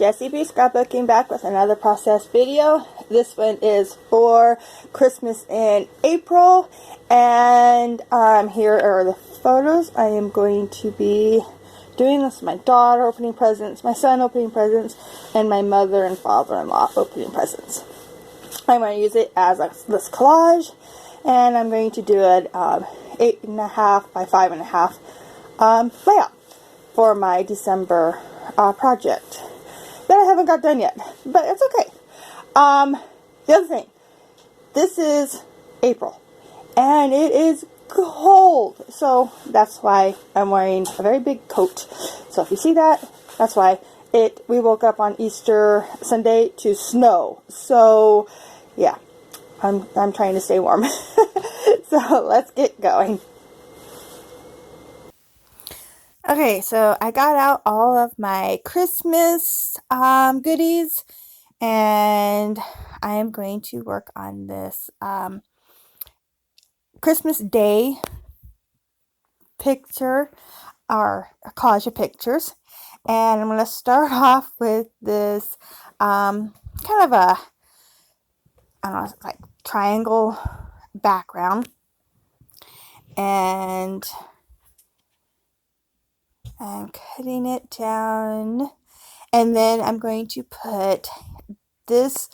Jessie B Scrapbooking back with another process video. This one is for Christmas in April, and here are the photos. I am going to be doing this with my daughter opening presents, my son opening presents, and my mother and father-in-law opening presents. I'm going to use it as this collage, and I'm going to do it 8.5 by 5.5 layout for my December project that I haven't got done yet, but it's okay. The other thing, this is April, and it is cold, so that's why I'm wearing a very big coat. So if you see that, that's why. We woke up on Easter Sunday to snow, so yeah, I'm trying to stay warm. So let's get going. Okay, so I got out all of my Christmas goodies, and I am going to work on this Christmas Day picture, or a collage of pictures. And I'm going to start off with this kind of a, I don't know, like triangle background. And I'm cutting it down. And then I'm going to put this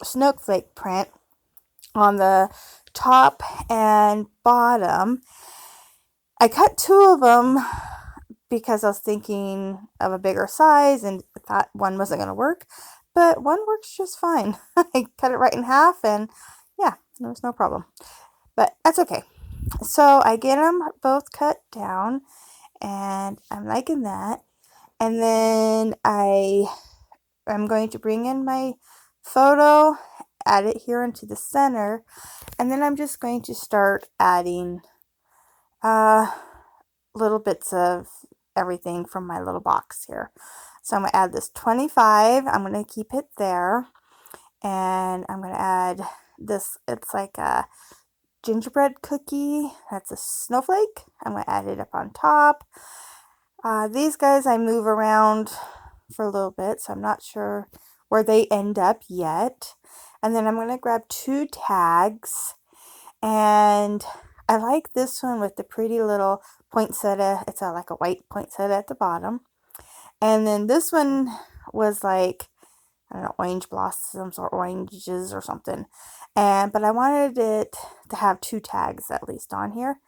snowflake print on the top and bottom. I cut two of them because I was thinking of a bigger size and thought one wasn't going to work, but one works just fine. I cut it right in half, and yeah, there was no problem, but that's okay. So I get them both cut down, and I'm liking that. And then I'm going to bring in my photo, add it here into the center, and then I'm just going to start adding little bits of everything from my little box here. So I'm going to add this 25. I'm going to keep it there, and I'm going to add this. It's like a gingerbread cookie. That's a snowflake. I'm going to add it up on top. These guys I move around for a little bit, so I'm not sure where they end up yet. And then I'm going to grab two tags, and I like this one with the pretty little poinsettia. It's like a white poinsettia at the bottom. And then this one was like, I don't know, orange blossoms or oranges or something. But I wanted it to have two tags at least on here.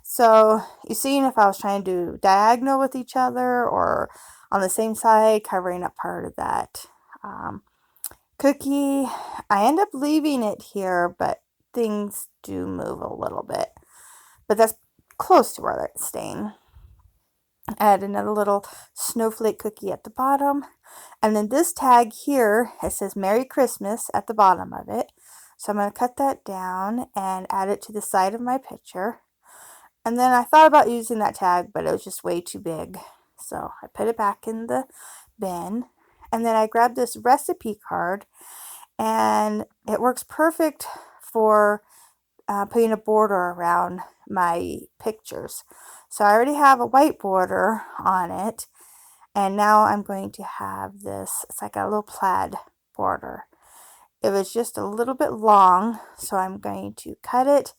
So you see, if I was trying to do diagonal with each other or on the same side, covering up part of that cookie, I end up leaving it here, but things do move a little bit. But that's close to where it's staying. Add another little snowflake cookie at the bottom. And then this tag here, it says Merry Christmas at the bottom of it. So I'm going to cut that down and add it to the side of my picture. And then I thought about using that tag, but it was just way too big. So I put it back in the bin. And then I grabbed this recipe card, and it works perfect for putting a border around my pictures. So I already have a white border on it, and now I'm going to have this, it's like a little plaid border. It was just a little bit long, so I'm going to cut it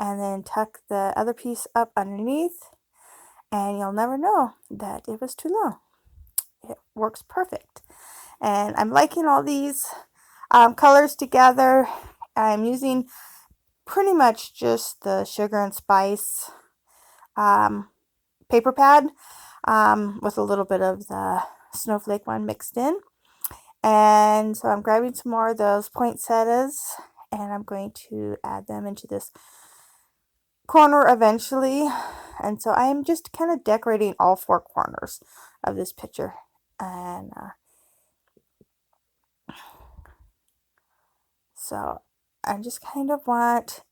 and then tuck the other piece up underneath, and you'll never know that it was too long. It works perfect. And I'm liking all these colors together. I'm using pretty much just the sugar and spice paper pad with a little bit of the snowflake one mixed in. And so I'm grabbing some more of those poinsettias, and I'm going to add them into this corner eventually. And so I'm just kind of decorating all four corners of this picture. And so I just kind of want,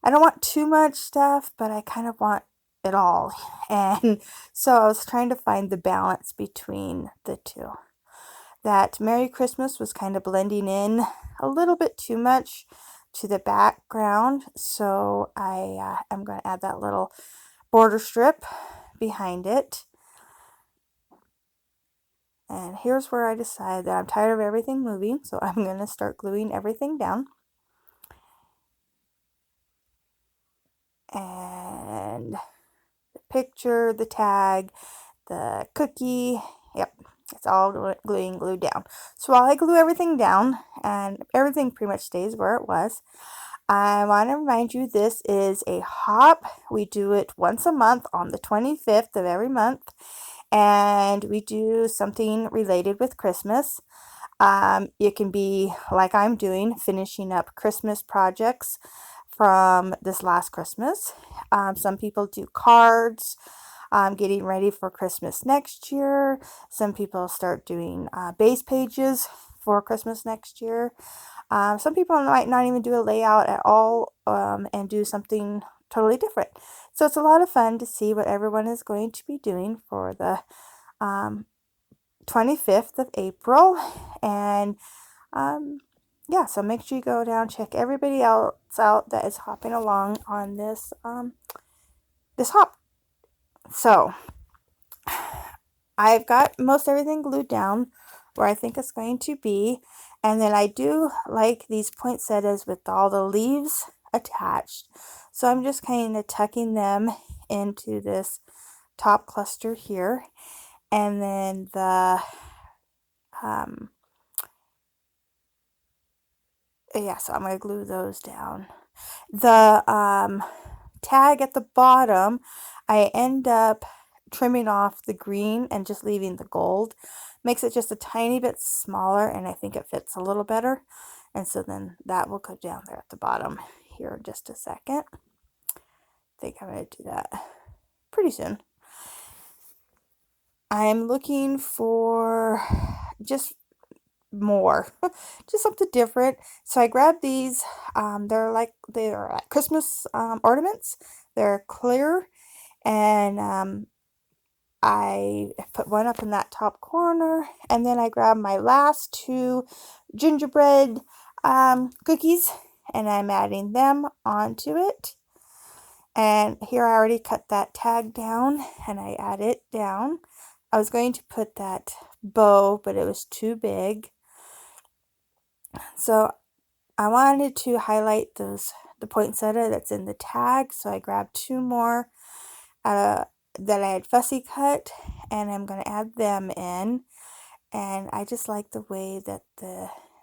I don't want too much stuff, but I kind of want it all. And so I was trying to find the balance between the two. That Merry Christmas was kind of blending in a little bit too much to the background, so I'm going to add that little border strip behind it. And here's where I decided that I'm tired of everything moving, so I'm going to start gluing everything down. And the picture, the tag, the cookie, yep, it's all glued down. So while I glue everything down and everything pretty much stays where it was, I want to remind you this is a hop. We do it once a month on the 25th of every month, and we do something related with Christmas. It can be like I'm doing, finishing up Christmas projects from this last Christmas. Some people do cards, getting ready for Christmas next year. Some people start doing base pages for Christmas next year. Some people might not even do a layout at all, and do something totally different. So it's a lot of fun to see what everyone is going to be doing for the 25th of April. And yeah, so make sure you go down, check everybody else out that is hopping along on this this hop. So I've got most everything glued down where I think it's going to be, and then I do like these poinsettias with all the leaves attached, so I'm just kind of tucking them into this top cluster here, and then the yeah, so I'm going to glue those down. The tag at the bottom, I end up trimming off the green and just leaving the gold. Makes it just a tiny bit smaller, and I think it fits a little better. And so then that will go down there at the bottom here in just a second. I think I'm going to do that pretty soon. I'm looking for just more, just something different. So I grabbed these. They're Christmas ornaments. They're clear, and I put one up in that top corner, and then I grabbed my last two gingerbread cookies, and I'm adding them onto it. And here I already cut that tag down, and I add it down. I was going to put that bow, but it was too big. So I wanted to highlight the poinsettia that's in the tag, so I grabbed two more that I had fussy cut, and I'm going to add them in. And I just like the way that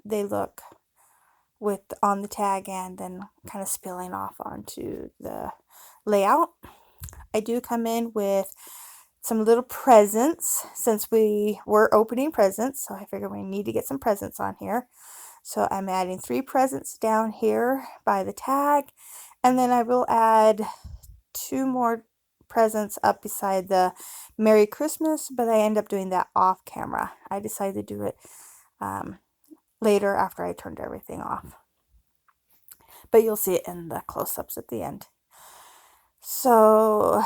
they look with on the tag and then kind of spilling off onto the layout. I do come in with some little presents since we were opening presents, so I figured we need to get some presents on here. So I'm adding 3 presents down here by the tag, and then I will add 2 more presents up beside the Merry Christmas, but I end up doing that off camera. I decided to do it later after I turned everything off. But you'll see it in the close-ups at the end. So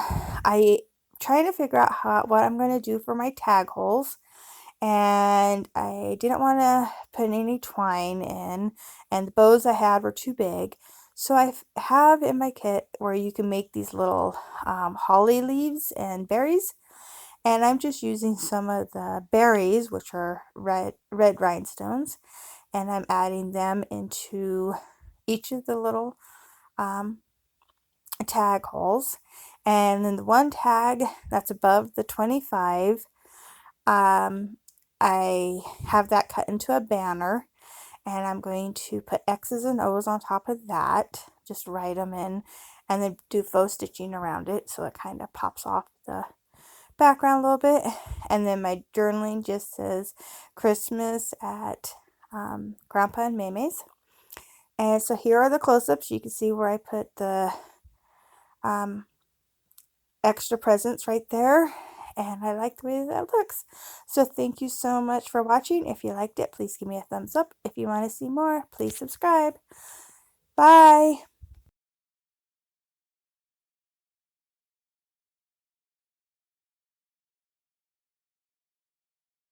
I trying to figure out what I'm going to do for my tag holes, and I didn't want to put any twine in, and the bows I had were too big. So I have in my kit where you can make these little holly leaves and berries, and I'm just using some of the berries, which are red rhinestones, and I'm adding them into each of the little tag holes. And then the one tag that's above the 25, I have that cut into a banner, and I'm going to put X's and O's on top of that, just write them in, and then do faux stitching around it so it kind of pops off the background a little bit. And then my journaling just says Christmas at Grandpa and Maymay's. And so here are the close-ups. You can see where I put the extra presents right there, and I like the way that looks. So thank you so much for watching. If you liked it, please give me a thumbs up. If you want to see more, please subscribe. Bye.